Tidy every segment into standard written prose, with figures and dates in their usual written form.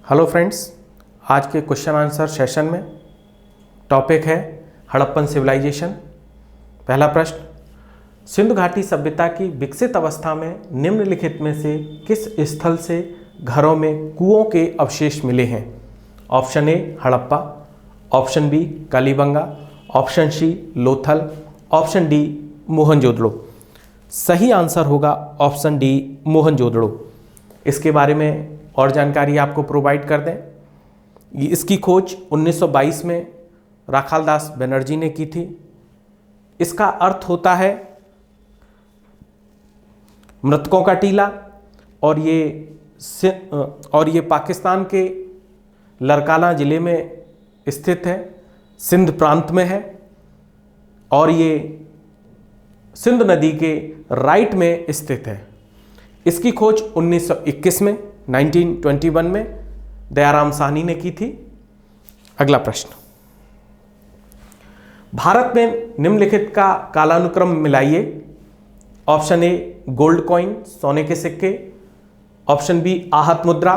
Hello friends, आज के question answer session में टॉपिक है हड़प्पन सिविलाइजेशन। पहला प्रश्न, सिंधु घाटी सभ्यता की विकसित अवस्था में निम्नलिखित में से किस स्थल से घरों में कुओं के अवशेष मिले हैं? Option A Harappa, option B Kalibangan, option C Lothal, option D Mohenjodaro. सही आंसर होगा ऑप्शन डी मोहनजोदड़ो। इसके बारे में और जानकारी आपको प्रोवाइड कर दें। इसकी खोज 1922 में राखालदास बनर्जी ने की थी। इसका अर्थ होता है मृतकों का टीला, और ये पाकिस्तान के लरकाना ज़िले में स्थित है, सिंध प्रांत में है, और ये सिंध नदी के राइट में स्थित है। इसकी खोज 1921 में 1921 में दयाराम साहनी ने की थी। अगला प्रश्न, भारत में निम्नलिखित का कालानुक्रम मिलाइए। ऑप्शन ए गोल्ड कॉइन, सोने के सिक्के, ऑप्शन बी आहत मुद्रा,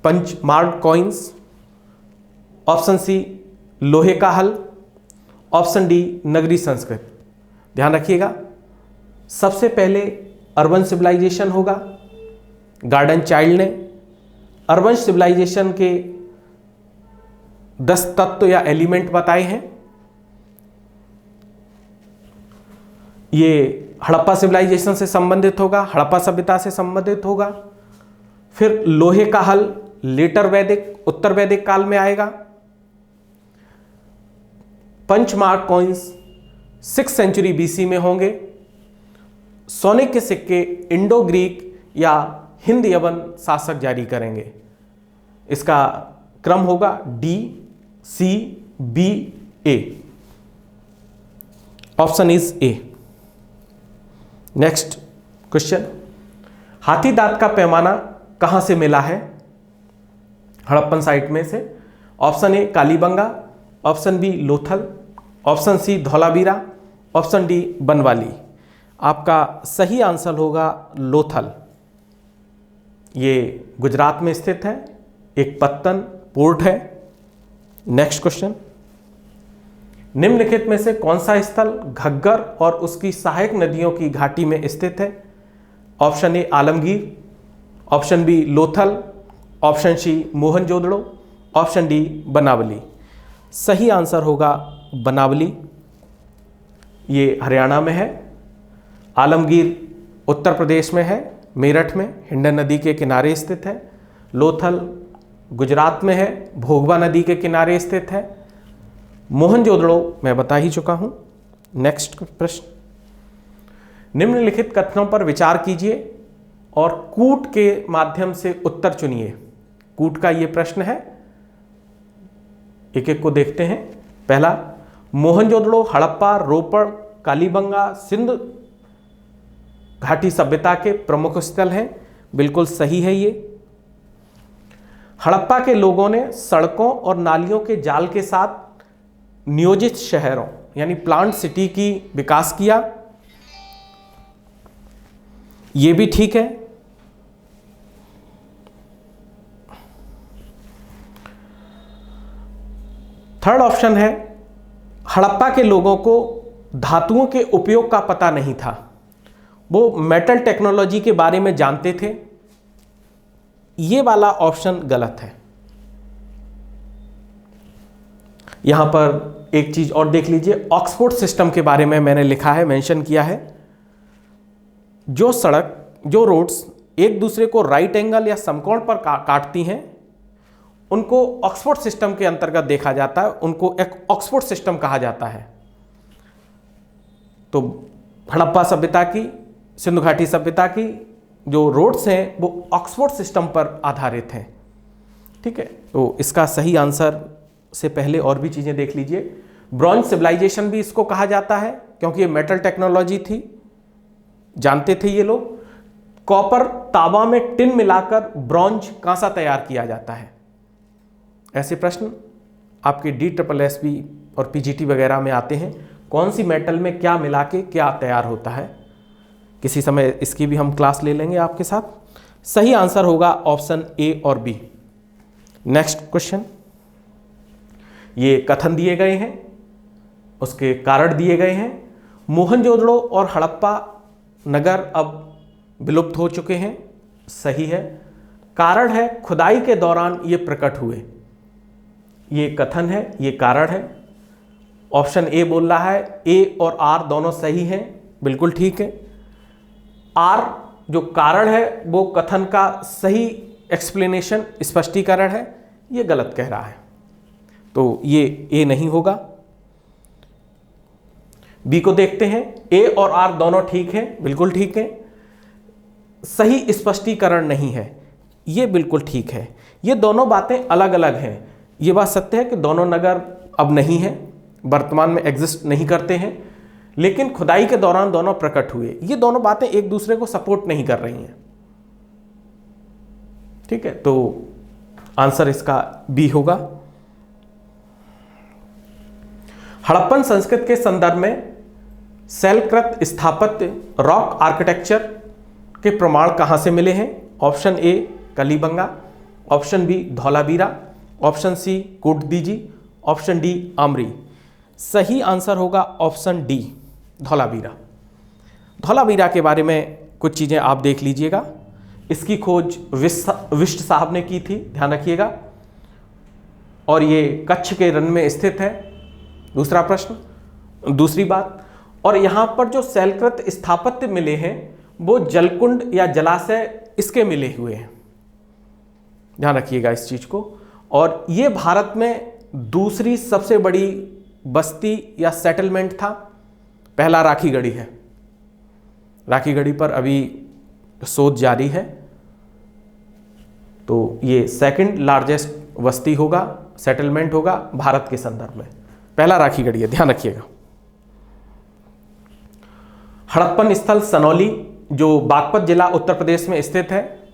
punch mark coins, option C लोहे का हल, ऑप्शन डी नगरी संस्कृत। ध्यान रखिएगा, सबसे पहले अर्बन सिविलाइजेशन होगा। गार्डन चाइल्ड ने अर्बन सिविलाइजेशन के 10 तत्व या एलिमेंट बताए हैं। ये हड़प्पा सिविलाइजेशन से संबंधित होगा, हड़प्पा सभ्यता से संबंधित होगा। फिर लोहे का हल लेटर वैदिक, उत्तर वैदिक काल में आएगा। Punch mark coins 6th century BC में होंगे। सोने के सिक्के इंडो ग्रीक या हिंद यवन शासक जारी करेंगे। इसका क्रम होगा D C B A. Option is A. Next question, हाथी दांत का पैमाना कहां से मिला है हड़प्पन साइट में से? Option A Kalibangan, option B Lothal, option C Dholavira, option D Banawali. आपका सही आंसर होगा लोथल। ये गुजरात में स्थित है, एक पत्तन पोर्ट है। नेक्स्ट क्वेश्चन, निम्नलिखित में से कौन सा स्थल घग्गर और उसकी सहायक नदियों की घाटी में स्थित है? Option A Alamgir, option B Lothal, option C Mohenjodaro, option D Banawali. सही आंसर होगा बनावली। ये हरियाणा में है। आलमगीर उत्तर प्रदेश में है, मेरठ में हिंडन नदी के किनारे स्थित है। लोथल गुजरात में है, भोगवा नदी के किनारे स्थित है। मोहनजोदड़ो मैं बता ही चुका हूं। नेक्स्ट प्रश्न, निम्नलिखित कथनों पर विचार कीजिए और कूट के माध्यम से उत्तर चुनिए। कूट का यह प्रश्न है, एक एक को देखते हैं। पहला, मोहनजोदड़ो हड़प्पा रोपड़ कालीबंगा सिंध घाटी सभ्यता के प्रमुख स्थल हैं। बिल्कुल सही है ये। हड़प्पा के लोगों ने सड़कों और नालियों के जाल के साथ नियोजित शहरों यानी प्लांट सिटी की विकास किया। ये भी ठीक है। थर्ड ऑप्शन है, हड़प्पा के लोगों को धातुओं के उपयोग का पता नहीं था, वो मेटल टेक्नोलॉजी के बारे में जानते थे। ये वाला ऑप्शन गलत है। यहां पर एक चीज और देख लीजिए, ऑक्सफोर्ड सिस्टम के बारे में मैंने लिखा है, मेंशन किया है। जो रोड्स एक दूसरे को राइट एंगल या समकोण पर काटती हैं, उनको ऑक्सफोर्ड सिस्टम के अंतर्गत देखा जाता है, उनको एक ऑक्सफोर्ड सिस्टम कहा जाता है। तो हड़प्पा सभ्यता की, सिंधु घाटी सभ्यता की जो रोड्स हैं वो ऑक्सफोर्ड सिस्टम पर आधारित हैं। ठीक है, तो इसका सही आंसर से पहले और भी चीजें देख लीजिए। ब्रॉन्ज सिविलाइजेशन भी इसको कहा जाता है, क्योंकि ये मेटल टेक्नोलॉजी थी, जानते थे ये लोग। कॉपर तांबा में टिन मिलाकर ब्रॉन्ज कांसा तैयार किया जाता है। ऐसे प्रश्न आपके DSSB और PGT वगैरह में आते हैं, कौन सी मेटल में क्या मिला के क्या तैयार होता है। किसी समय इसकी भी हम क्लास ले लेंगे आपके साथ। सही आंसर होगा ऑप्शन ए और बी। नेक्स्ट क्वेश्चन, ये कथन दिए गए हैं, उसके कारण दिए गए हैं। मोहनजोदड़ो और हड़प्पा नगर अब विलुप्त हो चुके हैं, सही है। कारण है खुदाई के दौरान ये प्रकट हुए, ये कथन है, ये कारण है। ऑप्शन ए बोल रहा है, ए और आर दोनों सही हैं, बिल्कुल ठीक है। आर जो कारण है वो कथन का सही एक्सप्लेनेशन, स्पष्टीकरण है, ये गलत कह रहा है, तो ये ए नहीं होगा। बी को देखते हैं, ए और आर दोनों ठीक हैं, बिल्कुल ठीक है। सही स्पष्टीकरण नहीं है, ये बिल्कुल ठीक है। ये दोनों बातें अलग अलग हैं। ये बात सत्य है कि दोनों नगर अब नहीं हैं, वर्तमान में एग्जिस्ट नहीं करते हैं, लेकिन खुदाई के दौरान दोनों प्रकट हुए। ये दोनों बातें एक दूसरे को सपोर्ट नहीं कर रही हैं, ठीक है। तो आंसर इसका बी होगा। हड़प्पन संस्कृति के संदर्भ में शैलकृत स्थापत्य, रॉक आर्किटेक्चर के प्रमाण कहां से मिले हैं? ऑप्शन ए कलीबंगा, option B Dholavira, option C Kot Diji, option D Amri. सही आंसर होगा ऑप्शन डी धौलावीरा। धौलावीरा के बारे में कुछ चीज़ें आप देख लीजिएगा। इसकी खोज विष्ट साहब ने की थी, ध्यान रखिएगा, और ये कच्छ के रन में स्थित है। दूसरा प्रश्न, दूसरी बात, और यहाँ पर जो शैलकृत स्थापत्य मिले हैं वो जलकुंड या जलाशय इसके मिले हुए हैं, ध्यान रखिएगा इस चीज को। और ये भारत में दूसरी सबसे बड़ी बस्ती या सेटलमेंट था। पहला राखीगढ़ी है, राखीगढ़ी पर अभी शोध जारी है, तो ये सेकंड लार्जेस्ट बस्ती होगा, सेटलमेंट होगा भारत के संदर्भ में। पहला राखीगढ़ी है, ध्यान रखिएगा। हड़प्पन स्थल सनौली जो बागपत जिला उत्तर प्रदेश में स्थित है,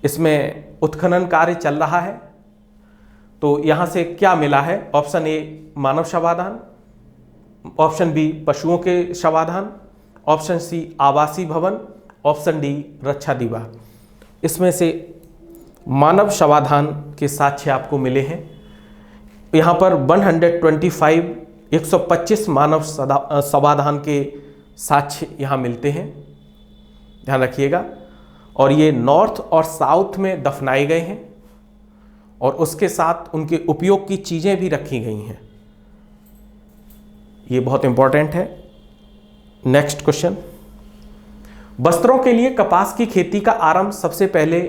इसमें उत्खनन कार्य चल रहा है। तो यहां से क्या मिला है? ऑप्शन ए मानव शवाधान, ऑप्शन बी पशुओं के शवाधान, ऑप्शन सी आवासीय भवन, ऑप्शन डी रक्षा दीवार। इसमें से मानव शवाधान के साक्ष्य आपको मिले हैं। यहाँ पर 125 मानव शवाधान के साक्ष्य यहाँ मिलते हैं, ध्यान रखिएगा। और ये नॉर्थ और साउथ में दफनाए गए हैं, और उसके साथ उनके उपयोग की चीज़ें भी रखी गई हैं। ये बहुत इंपॉर्टेंट है। नेक्स्ट क्वेश्चन, वस्त्रों के लिए कपास की खेती का आरंभ सबसे पहले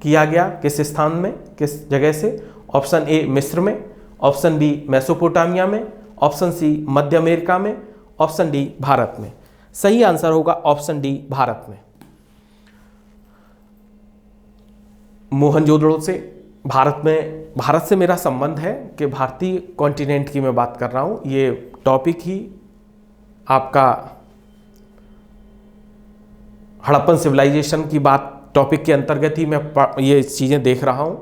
किया गया किस स्थान में, किस जगह से? ऑप्शन ए मिस्र में, ऑप्शन बी मेसोपोटामिया में, ऑप्शन सी मध्य अमेरिका में, ऑप्शन डी भारत में। सही आंसर होगा ऑप्शन डी भारत में। मोहनजोदड़ो से भारत से मेरा संबंध है कि भारतीय कॉन्टिनेंट की मैं बात कर रहा हूं। ये टॉपिक ही आपका हड़प्पन सिविलाइजेशन की बात टॉपिक के अंतर्गत ही मैं ये चीज़ें देख रहा हूं।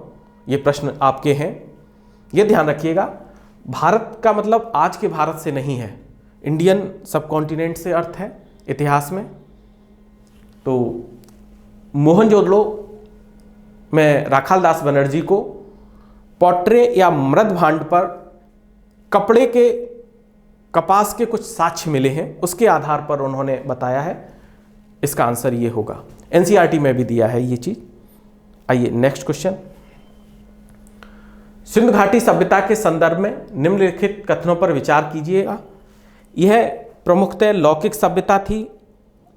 ये प्रश्न आपके हैं, ये ध्यान रखिएगा। भारत का मतलब आज के भारत से नहीं है, इंडियन सब कॉन्टिनेंट से अर्थ है इतिहास में। तो मोहनजोदड़ो में राखालदास बनर्जी को पॉट्रे या मृद भांड पर कपड़े के कपास के कुछ साक्ष्य मिले हैं, उसके आधार पर उन्होंने बताया है। इसका आंसर ये होगा, एनसीईआरटी में भी दिया है ये चीज। आइए नेक्स्ट क्वेश्चन, सिंधु घाटी सभ्यता के संदर्भ में निम्नलिखित कथनों पर विचार कीजिएगा। यह प्रमुखतः लौकिक सभ्यता थी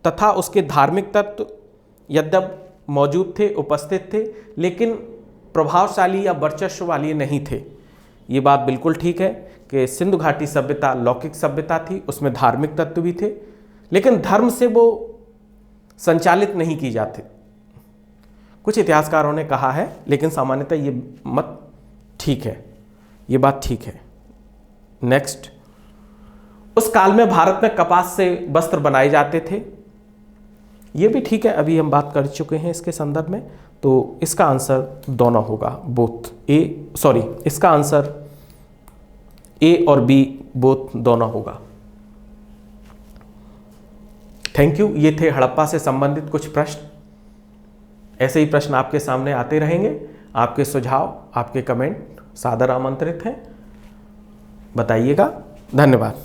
तथा उसके धार्मिक तत्व यद्यप मौजूद थे, उपस्थित थे, लेकिन प्रभावशाली या वर्चस्व वाली नहीं थे। ये बात बिल्कुल ठीक है कि सिंधु घाटी सभ्यता लौकिक सभ्यता थी, उसमें धार्मिक तत्व भी थे, लेकिन धर्म से वो संचालित नहीं की जाती। कुछ इतिहासकारों ने कहा है, लेकिन सामान्यतः ये मत ठीक है, ये बात ठीक है। नेक्स्ट, उस काल में भारत में कपास से वस्त्र बनाए जाते थे, ये भी ठीक है, अभी हम बात कर चुके हैं इसके संदर्भ में। तो इसका आंसर दोनों होगा, बोथ इसका आंसर ए और बी बोथ दोनों होगा। Thank you. ये थे हड़प्पा से संबंधित कुछ प्रश्न। ऐसे ही प्रश्न आपके सामने आते रहेंगे। आपके सुझाव, आपके कमेंट सादर आमंत्रित हैं, बताइएगा। धन्यवाद।